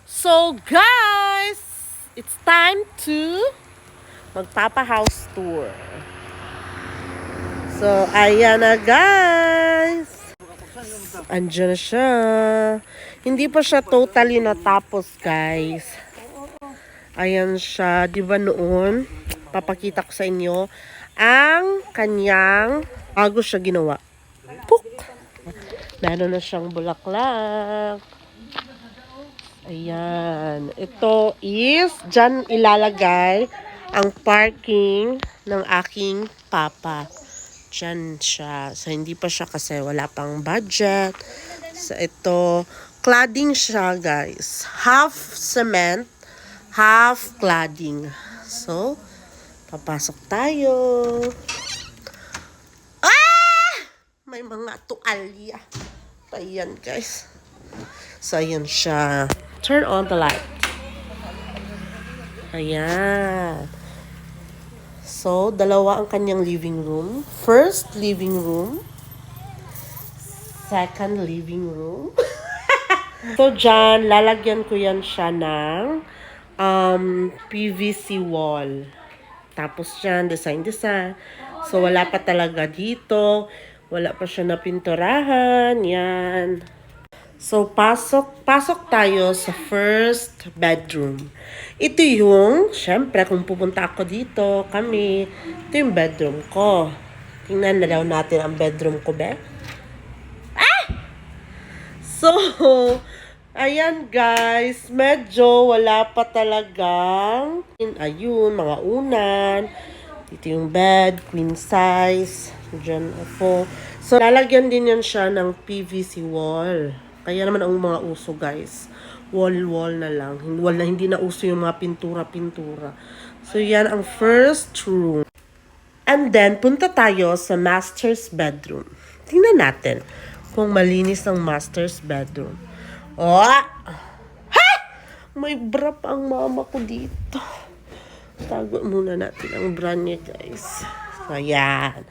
So guys, it's time to magpapa-house tour. So ayan na guys. Andiyan na siya. Hindi pa siya totally natapos guys. Ayan siya. Di ba noon, papakita ko sa inyo ang kanyang bago siya ginawa. Puk! Meron na siyang bulaklak. Ayan. Ito is, dyan ilalagay ang parking ng aking papa. Dyan siya. So, hindi pa siya kasi wala pang budget. So, ito, cladding siya, guys. Half cement, half cladding. So, papasok tayo. Ah! May mga tualya. Ayan, guys. So, ayan siya. Turn on the light. Ayan. So, dalawa ang kanyang living room. First living room. Second living room. So, dyan, lalagyan ko yan siya ng PVC wall. Tapos dyan, design. So, wala pa talaga dito. Wala pa siya na pinturahan. Yan. So, pasok tayo sa first bedroom. Ito yung, syempre, kung pupunta ako dito, ito yung bedroom ko. Tingnan na daw natin ang bedroom ko, be. Ah! So, ayan guys, medyo wala pa talagang, ayun, mga unan. Ito yung bed, queen size. Diyan ako. So, lalagyan din yan siya ng PVC wall. Kaya naman ang mga uso guys, wall na lang. Hindi na uso yung mga pintura. So yan ang first room. And then punta tayo sa master's bedroom. Tingnan natin kung malinis ang master's bedroom. Oh! Ha! May bra pa ang mama ko dito. Tago muna natin ang bra niya guys. So yan.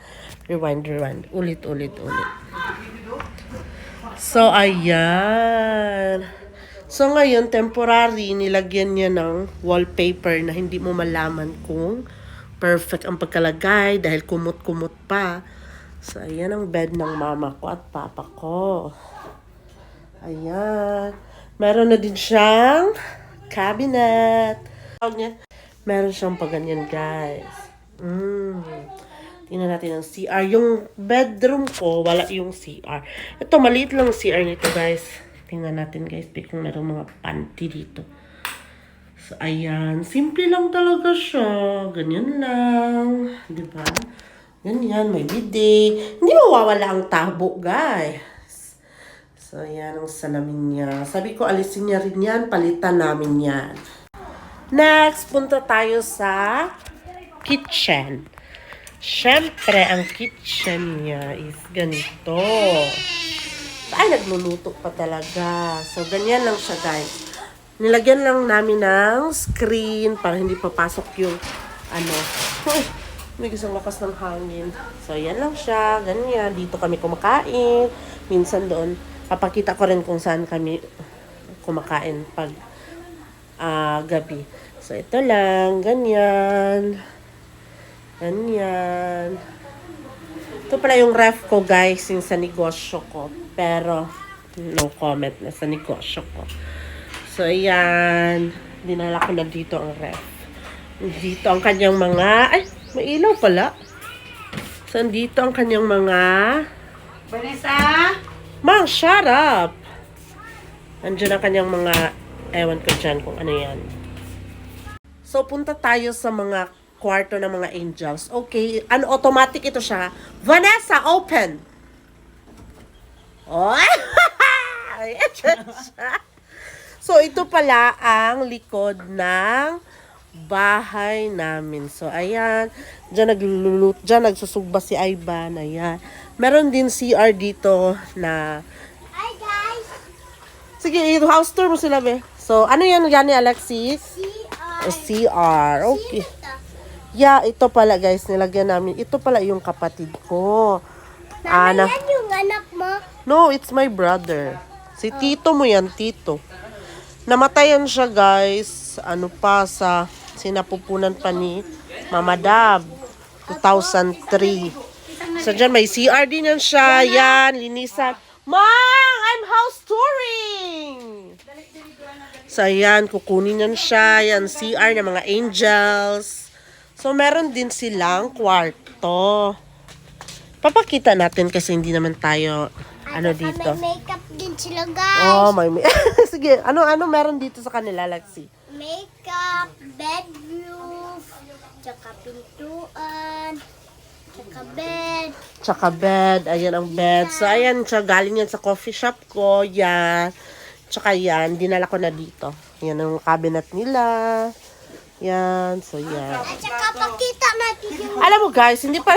Rewind. Ulit. So, ayan. So, ngayon, temporary, nilagyan niya ng wallpaper na hindi mo malaman kung perfect ang pagkalagay dahil kumot-kumot pa. So, ayan ang bed ng mama ko at papa ko. Ayan. Meron na din siyang cabinet. Meron siyang paganyan, guys. Tingnan natin ang CR. Yung bedroom ko, wala yung CR. Ito, maliit lang CR nito, guys. Tingnan natin, guys, kung meron mga panty dito. So, ayan. Simple lang talaga siya. Ganyan lang. Diba? Ganyan. May bidet. Hindi mawawala ang tabo, guys. So, ayan ang salamin niya. Sabi ko, alisin niya rin yan. Palitan namin yan. Next, punta tayo sa kitchen. Siyempre, ang kitchen niya is ganito. Ay, nagluluto pa talaga. So, ganyan lang siya, guys. Nilagyan lang namin ng screen para hindi papasok yung, may isang lakas ng hangin. So, yan lang siya. Ganyan. Dito kami kumakain. Minsan doon, papakita ko rin kung saan kami kumakain pag gabi. So, ito lang. Ganyan. Ganyan. Ito pala yung ref ko, guys, yung sa negosyo ko. Pero, no comment na sa negosyo ko. So, ayan. Dinala ko na dito ang ref. Dito ang kanyang mga... Ay, may ilaw pala. So, dito ang kanyang mga... Vanessa? Mang, shut up! Andiyan ang kanyang mga... Ewan ko dyan kung ano yan. So, punta tayo sa mga kwarto ng mga angels. Okay, automatic ito siya. Vanessa, open! Oh! So, ito pala ang likod ng bahay namin. So, ayan. Diyan nagsusugba si Ivan. Ayan. Meron din CR dito na... Hi guys! Sige, house tour mo sila, be. So, ano yan ni Alexis? CR. CR. Okay. Yeah, ito pala guys, nilagyan namin. Ito pala yung kapatid ko. Mama, yan yung anak mo? No, it's my brother. Si tito mo yan, tito. Namatayan siya, guys. Ano pa, sa sinapupunan pa ni Mama Dab. 2003. So, dyan may CR din yan siya. Yan, linisan. Mang! I'm house touring! So, ayan, kukunin yan siya. Yan, CR ng mga angels. So, meron din silang kwarto. Papakita natin kasi hindi naman tayo, ano dito. May makeup din sila, guys. Oh, sige, ano meron dito sa kanila, Lexi? Makeup, bed roof, tsaka pintuan, tsaka bed. Tsaka bed, ayan ang bed. So, ayan siya, galing yan sa coffee shop ko, yan. Tsaka yan, dinala ko na dito. Yan ang cabinet nila. Yan, so yan. At tsaka pakita natin yung Alam mo guys, hindi pa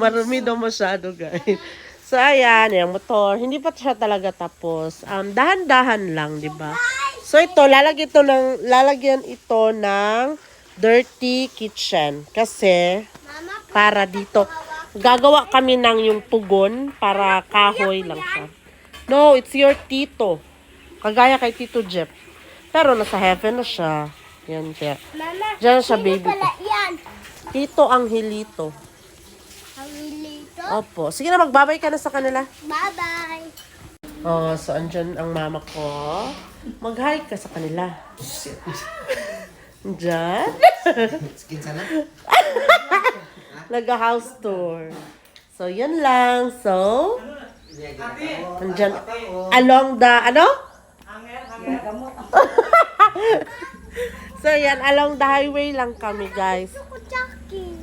marami daw masyado guys. So ayan, yung motor, hindi pa siya talaga tapos. Dahan-dahan lang, di ba? So ito, lalagyan ito ng dirty kitchen. Kasi, mama. para dito, gagawa kami ng yung pugon para kahoy lang siya. No, it's your tito. Kagaya kay Tito Jeff. Pero nasa heaven na siya. Yan, kaya. Mama, Diyan siya, sino baby pala ko. yan? Tito Angelito. Ang lito. Opo. Sige na, magbabay ka na sa kanila. Bye-bye. Oh, so andyan ang mama ko. Mag-hi ka sa kanila. Diyan. Nag-house tour. So, yan lang. So, andyan. Along the, ano? So, yan. Along the highway lang kami, guys. Ako, Chucky.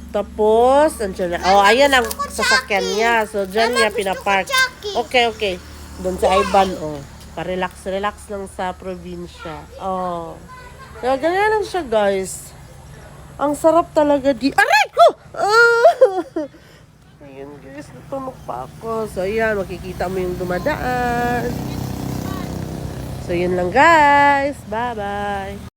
Tapos, andyan na. Oh, ayan ang sasakyan niya. So, dyan niya pinapark. Okay, okay. Doon sa Ivan, oh. Pa-relax-relax lang sa probinsya. Oh. Kaya ganyan lang siya, guys. Ang sarap talaga di... Aray ko! Ayan, guys. Natunog pa ako. So, ayan. Makikita mo yung dumadaan. So, yun lang, guys. Bye-bye.